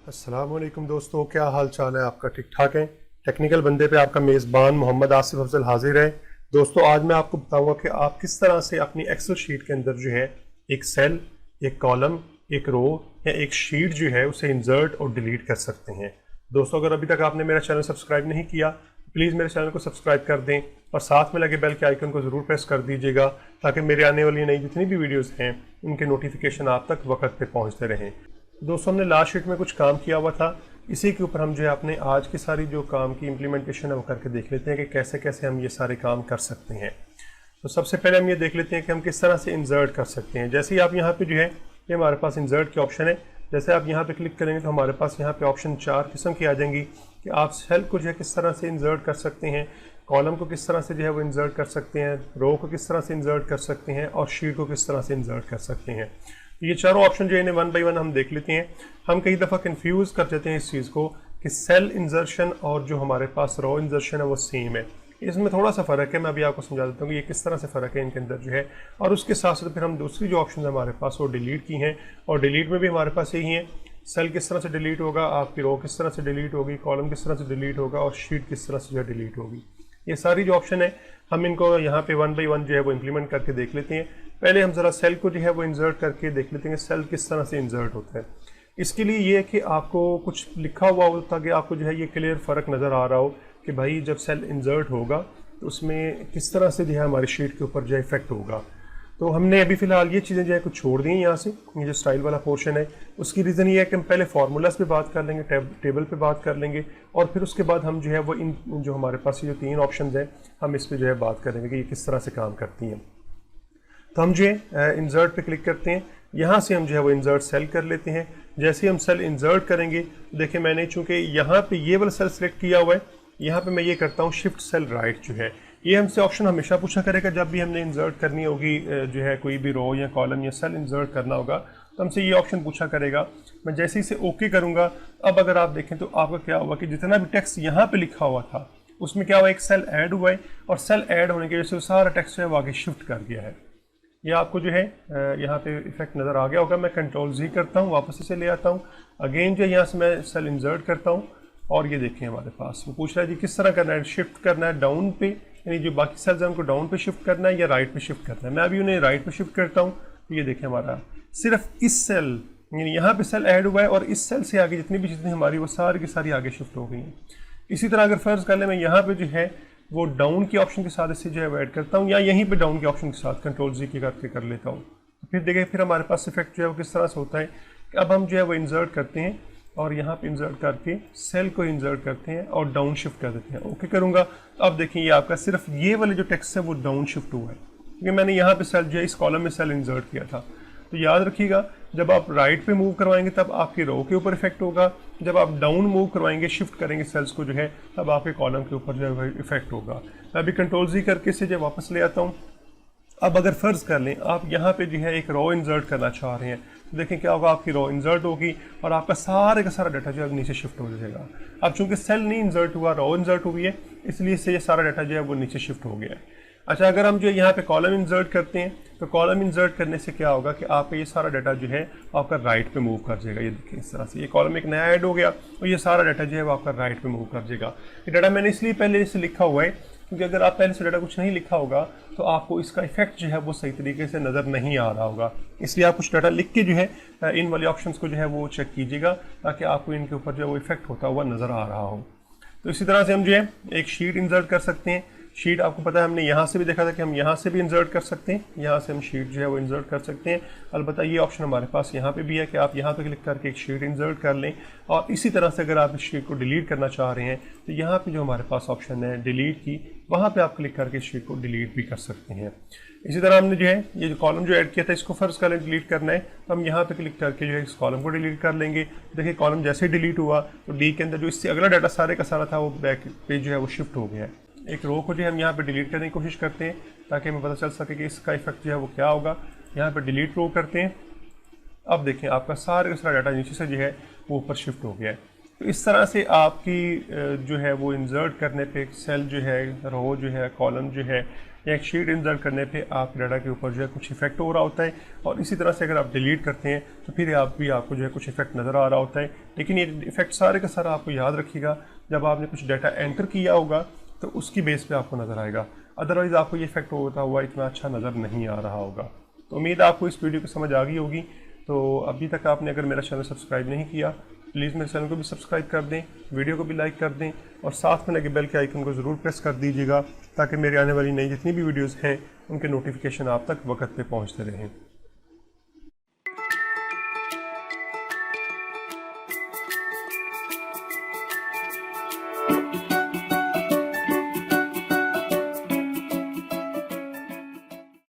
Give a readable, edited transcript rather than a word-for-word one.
अस्सलाम वालेकुम दोस्तों, क्या हाल चाल है आपका? ठीक ठाक है? टेक्निकल बंदे पे आपका मेज़बान मोहम्मद आसिफ अफजल हाजिर है। दोस्तों, आज मैं आपको बताऊंगा कि आप किस तरह से अपनी एक्सेल शीट के अंदर जो है एक सेल, एक कॉलम, एक रो या एक शीट जो है उसे इंसर्ट और डिलीट कर सकते हैं। दोस्तों, अगर अभी तक आपने मेरा चैनल सब्सक्राइब नहीं किया तो प्लीज़ मेरे चैनल को सब्सक्राइब कर दें और साथ में लगे बेल के आइकन को ज़रूर प्रेस कर दीजिएगा ताकि मेरे आने वाली नई जितनी भी वीडियोज़ हैं उनके नोटिफिकेशन आप तक वक्त पे पहुँचते रहें। दोस्तों, हमने लास्ट शीट में कुछ काम किया हुआ था, इसी के ऊपर हम जो है अपने आज की सारी जो काम की इम्प्लीमेंटेशन है वो करके देख लेते हैं कि कैसे कैसे हम ये सारे काम कर सकते हैं। तो सबसे पहले हम ये देख लेते हैं कि हम किस तरह से इंसर्ट कर सकते हैं। जैसे ही आप यहाँ पे जो है ये हमारे पास इंसर्ट के ऑप्शन है, जैसे आप यहाँ पे क्लिक करेंगे तो हमारे पास यहाँ पे ऑप्शन 4 किस्म की आ जाएंगी कि आप सेल को जो है किस तरह से इंसर्ट कर सकते हैं, कॉलम को किस तरह से जो है वो इंसर्ट कर सकते हैं, रो को किस तरह से इंसर्ट कर सकते हैं और शीट को किस तरह से इंसर्ट कर सकते हैं। ये चारों ऑप्शन जो है इन्हें वन बाई वन हम देख लेते हैं। हम कई दफ़ा कंफ्यूज कर देते हैं इस चीज़ को कि सेल इंसर्शन और जो हमारे पास रो इंसर्शन है वो सेम है। इसमें थोड़ा सा फ़र्क है, मैं अभी आपको समझा देता हूँ कि ये किस तरह से फ़र्क है इनके अंदर जो है। और उसके साथ साथ फिर हम दूसरी जो ऑप्शन हमारे पास वो डिलीट की हैं, और डिलीट में भी हमारे पास यही है, सेल किस तरह से डिलीट होगा, आपकी रो किस तरह से डिलीट होगी, कॉलम किस तरह से डिलीट होगा और शीट किस तरह से जो डिलीट होगी। ये सारी जो ऑप्शन है हम इनको यहाँ पे वन बाई वन जो है वो इम्प्लीमेंट करके देख लेते हैं। पहले हम ज़रा सेल को जो है वो इंसर्ट करके देख लेते हैं सेल किस तरह से इंसर्ट होता है। इसके लिए ये है कि आपको कुछ लिखा हुआ हो ताकि आपको जो है ये क्लियर फ़र्क नज़र आ रहा हो कि भाई जब सेल इंसर्ट होगा तो उसमें किस तरह से जो है हमारी शीट के ऊपर जो है इफेक्ट होगा। तो हमने अभी फ़िलहाल ये चीज़ें जो है कुछ छोड़ दी हैं यहाँ से, ये जो स्टाइल वाला पोर्शन है उसकी रीज़न ये है कि हम पहले फार्मूलाज पे बात कर लेंगे, टेबल पे बात कर लेंगे और फिर उसके बाद हम जो है वो इन जो हमारे पास ये जो 3 ऑप्शन हैं हम इस पर जो है बात करेंगे कि ये किस तरह से काम करती हैं। तो हम जो है इंसर्ट पे क्लिक करते हैं, यहाँ से हम जो है वो इंसर्ट सेल कर लेते हैं। जैसे ही हम सेल इंसर्ट करेंगे देखिए मैंने चूँकि यहाँ पे ये वाला सेल सेलेक्ट किया हुआ है, यहाँ पे मैं ये करता हूँ शिफ्ट सेल राइट जो है, ये हमसे ऑप्शन हमेशा पूछा करेगा जब भी हमने इंसर्ट करनी होगी जो है कोई भी रो या कॉलम या सेल इंसर्ट करना होगा तो हमसे ये ऑप्शन पूछा करेगा। मैं जैसे ही इसे ओके करूँगा, अब अगर आप देखें तो आपका क्या हुआ कि जितना भी टेक्स्ट यहाँ पे लिखा हुआ था उसमें क्या हुआ, एक सेल ऐड हुआ है और सेल ऐड होने की वजह से सारा टेक्स्ट जो है वो आगे शिफ्ट कर गया है। ये आपको जो है यहाँ पे इफेक्ट नज़र आ गया होगा। मैं कंट्रोल Z करता हूँ, वापस इसे ले आता हूँ, अगेन जो है यहाँ से मैं सेल इंसर्ट करता हूँ और ये देखें हमारे पास वो पूछ रहा है जी किस तरह करना है, शिफ्ट करना है डाउन पे, यानी जो बाकी सेल्स हैं उनको डाउन पे शिफ्ट करना है या राइट पे शिफ्ट करना है। मैं अभी उन्हें राइट पे शिफ्ट करता हूँ तो ये देखें हमारा सिर्फ इस सेल यानी यहाँ पे सेल ऐड हुआ है और इस सेल से आगे जितनी भी चीज़ें हमारी वो सारी की सारी आगे शिफ्ट हो गई हैं। इसी तरह अगर फर्ज कर ले मैं यहाँ पे जो है वो डाउन के ऑप्शन के साथ इसे जो है ऐड करता हूँ या यहीं पे डाउन के ऑप्शन के साथ कंट्रोल Z की करके कर लेता हूँ, तो फिर देखिए फिर हमारे पास इफेक्ट जो है वो किस तरह से होता है कि अब हम जो है वो इंसर्ट करते हैं और यहाँ पे इंसर्ट करके सेल को इंसर्ट करते हैं और डाउन शिफ्ट कर देते हैं। ओके करूँगा तो अब देखिए ये आपका सिर्फ ये वाले जो टेक्स्ट है वो डाउन शिफ्ट हुआ है क्योंकि मैंने यहाँ पे सेल जो है इस कॉलम में सेल इंसर्ट किया था। तो याद रखिएगा जब आप राइट पे मूव करवाएंगे तब आपकी रो के ऊपर इफेक्ट होगा, जब आप डाउन मूव करवाएंगे शिफ्ट करेंगे सेल्स को जो है तब आपके कॉलम के ऊपर जो है इफेक्ट होगा। मैं अभी कंट्रोल Z करके इसे जो वापस ले आता हूँ। अब अगर फ़र्ज़ कर लें आप यहाँ पे जो है एक रो इंसर्ट करना चाह रहे हैं तो देखें क्या होगा, आपकी रो इंसर्ट होगी और आपका सारे का सारा डाटा जो है नीचे शिफ्ट हो जाएगा। अब चूँकि सेल नहीं इंसर्ट हुआ, रो इंसर्ट हुई है, इसलिए इससे ये सारा डाटा जो है वो नीचे शिफ्ट हो गया है। अच्छा, अगर हम जो यहाँ पे कॉलम इंसर्ट करते हैं तो कॉलम इंसर्ट करने से क्या होगा कि आपका ये सारा डाटा जो है आपका राइट पे मूव कर जाएगा। ये देखिए इस तरह से ये कॉलम एक नया ऐड हो गया और ये सारा डाटा जो है वो आपका राइट पे मूव कर जाएगा। ये डाटा मैंने इसलिए पहले इसे लिखा हुआ है क्योंकि अगर आप पहले से डाटा कुछ नहीं लिखा होगा तो आपको इसका इफेक्ट जो है वो सही तरीके से नज़र नहीं आ रहा होगा, इसलिए आप कुछ डाटा लिख के जो है इन वाले ऑप्शंस को जो है वो चेक कीजिएगा ताकि आपको इनके ऊपर जो है वो इफेक्ट होता हुआ नज़र आ रहा हो। तो इसी तरह से हम जो है एक शीट इंसर्ट कर सकते हैं। शीट आपको पता है हमने यहाँ से भी देखा था कि हम यहाँ से भी इंसर्ट कर सकते हैं, यहाँ से हम शीट जो है वो इंसर्ट कर सकते हैं। अलबत्ता ये ऑप्शन हमारे पास यहाँ पे भी है कि आप यहाँ पे क्लिक करके एक शीट इंसर्ट कर लें और इसी तरह से अगर आप इस शीट को डिलीट करना चाह रहे हैं तो यहाँ पे जो हमारे पास ऑप्शन है डिलीट की, वहाँ पे आप क्लिक करके इस शीट को डिलीट भी कर सकते हैं। इसी तरह हमने जो है ये जो कॉलम जो ऐड किया था इसको फ़र्ज़ कर डिलीट करना है तो हम यहाँ पे क्लिक करके जो है इस कॉलम को डिलीट कर लेंगे। देखिए कॉलम जैसे ही डिलीट हुआ तो डी के अंदर जो इससे अगला डाटा सारे का सारा था वो बैक पे जो है वो शिफ्ट हो गया है। एक रो को जो हम यहाँ पे डिलीट करने की कोशिश करते हैं ताकि हमें पता चल सके कि इसका इफेक्ट जो है वो क्या होगा। यहाँ पे डिलीट रो करते हैं, अब देखें आपका सारे का सारा डाटा नीचे से जो है वो ऊपर शिफ्ट हो गया है। तो इस तरह से आपकी जो है वो इंसर्ट करने पे सेल जो है, रो जो है, कॉलम जो है, या एक शीट इंसर्ट करने पे आपके डाटा के ऊपर जो है कुछ इफेक्ट हो रहा होता है। और इसी तरह से अगर आप डिलीट करते हैं तो फिर आपको जो है कुछ इफेक्ट नज़र आ रहा होता है। लेकिन ये इफेक्ट सारे का सारा आपको याद रखिएगा जब आपने कुछ डाटा एंटर किया होगा तो उसकी बेस पे आपको नज़र आएगा, अदरवाइज़ आपको ये इफेक्ट होता हुआ इतना अच्छा नज़र नहीं आ रहा होगा। तो उम्मीद है आपको इस वीडियो की समझ आ गई होगी। तो अभी तक आपने अगर मेरा चैनल सब्सक्राइब नहीं किया, प्लीज़ मेरे चैनल को भी सब्सक्राइब कर दें, वीडियो को भी लाइक कर दें और साथ में लगे बेल के आइकन को ज़रूर प्रेस कर दीजिएगा ताकि मेरी आने वाली नई जितनी भी वीडियोज़ हैं उनके नोटिफिकेशन आप तक वक्त पे पहुँचते रहें।